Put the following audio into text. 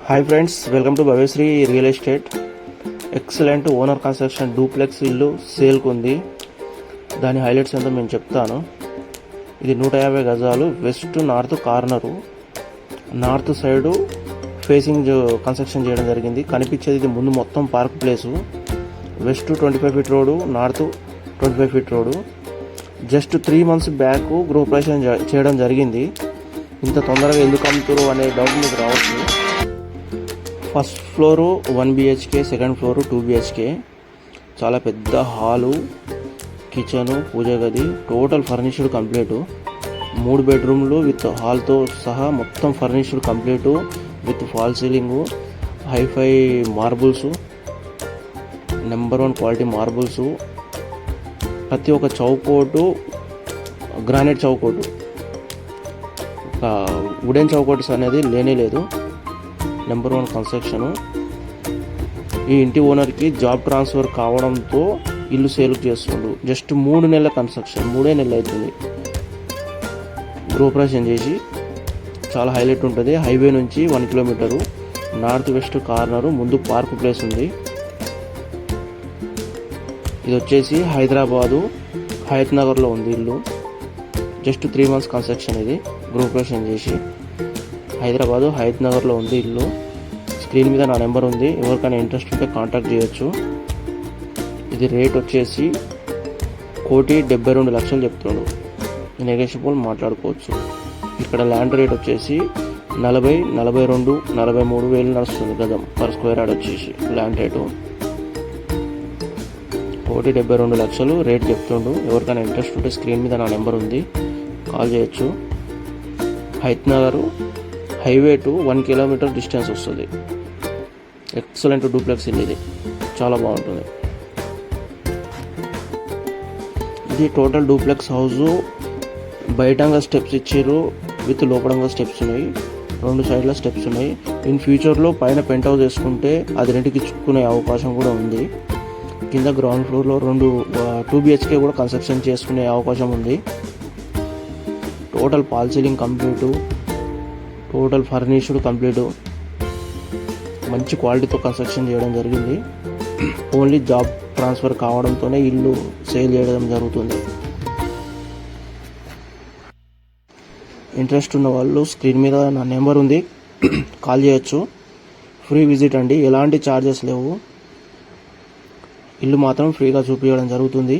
Hi friends, welcome to Bhavyasri real estate. Excellent owner construction duplex ఇల్లు సేల్కు ఉంది. దాని highlights ఏంటో నేను చెప్తాను. ఇది 150 గజాలు, west north corner, north side facing construction చేయడం జరిగింది. కనిపించేది ఇది ముందు మొత్తం park place. West 25 feet road, north 25 feet road. Just 3 months back గృహప్రవేశం చేయడం జరిగింది. ఇంత తొందరగా ఎందుకు అమ్ముతారు అనే డౌట్ మీకు రావచ్చు. First floor 1 BHK, second floor 2 BHK. చాలా పెద్ద హాలు, కిచెను, పూజ గది, టోటల్ ఫర్నిష్డ్ కంప్లీటు. 3 బెడ్రూమ్లు విత్ హాల్తో సహా మొత్తం furnished complete with fall ceiling, hi-fi marbles, number 1 quality marbles. ప్రతి ఒక్క చౌకోటు గ్రానైట్ చౌకోటు, వుడెన్ చౌకోట్స్ అనేది లేనే లేదు. Number 1 construction. ఈ ఇంటి ఓనర్కి జాబ్ ట్రాన్స్ఫర్ కావడంతో ఇల్లు సేల్ చేస్తుండు. జస్ట్ 3 నెలల కన్స్ట్రక్షన్, 3 నెలలు అవుతుంది గృహప్రవేశం చేసి. చాలా హైలైట్ ఉంటుంది. హైవే నుంచి 1 కిలోమీటరు, నార్త్ వెస్ట్ కార్నరు, ముందు పార్క్ ప్లేస్ ఉంది. ఇది వచ్చేసి హైదరాబాదు హయత్ నగర్లో ఉంది ఇల్లు. Just 3 months construction. ఇది గృహప్రవేశం చేసి హైదరాబాదు హయత్ నగర్లో ఉంది ఇల్లు. స్క్రీన్ మీద నా నెంబర్ ఉంది, ఎవరికైనా ఇంట్రెస్ట్ ఉంటే కాంటాక్ట్ చేయొచ్చు. ఇది రేట్ వచ్చేసి 1,72,00,000 చెప్తున్నాడు. నెగోషియబుల్ మాట్లాడుకోవచ్చు. ఇక్కడ ల్యాండ్ రేట్ వచ్చేసి 40, 42, 43 వేలు నడుస్తుంది గజం పర్ స్క్వేర్ యార్డ్ వచ్చేసి ల్యాండ్ రేటు. 1,72,00,000 రేట్ చెప్తుండు. ఎవరికైనా ఇంట్రెస్ట్ ఉంటే స్క్రీన్ మీద నా నెంబర్ ఉంది, కాల్ చేయొచ్చు. Hayathnagar highway to 1 kilometer distance వస్తుంది. ఎక్సలెంట్ డూప్లెక్స్ ఇల్లు ఇది, చాలా బాగుంటుంది. ఇది టోటల్ డూప్లెక్స్ హౌజు. బయటంగా స్టెప్స్ ఇచ్చారు, విత్ లోపడంగా స్టెప్స్ ఉన్నాయి. 2 సైడ్ల స్టెప్స్ ఉన్నాయి. ఇన్ ఫ్యూచర్లో పైన పెంట్ హౌస్ వేసుకుంటే అది రెంట్కి ఇచ్చుకునే అవకాశం కూడా ఉంది. కింద గ్రౌండ్ ఫ్లోర్లో 2 BHK కూడా కన్స్ట్రక్షన్ చేసుకునే అవకాశం ఉంది. Total fall ceiling complete, total furnished complete, మంచి క్వాలిటీతో కన్స్ట్రక్షన్ చేయడం జరిగింది. ఓన్లీ జాబ్ ట్రాన్స్ఫర్ కావడంతోనే ఇల్లు సేల్ చేయడం జరుగుతుంది. ఇంట్రెస్ట్ ఉన్న వాళ్ళు స్క్రీన్ మీద నా నెంబర్ ఉంది, కాల్ చేయొచ్చు. ఫ్రీ విజిట్ అండి, ఎలాంటి ఛార్జెస్ లేవు. ఇల్లు మాత్రం ఫ్రీగా చూపించడం జరుగుతుంది.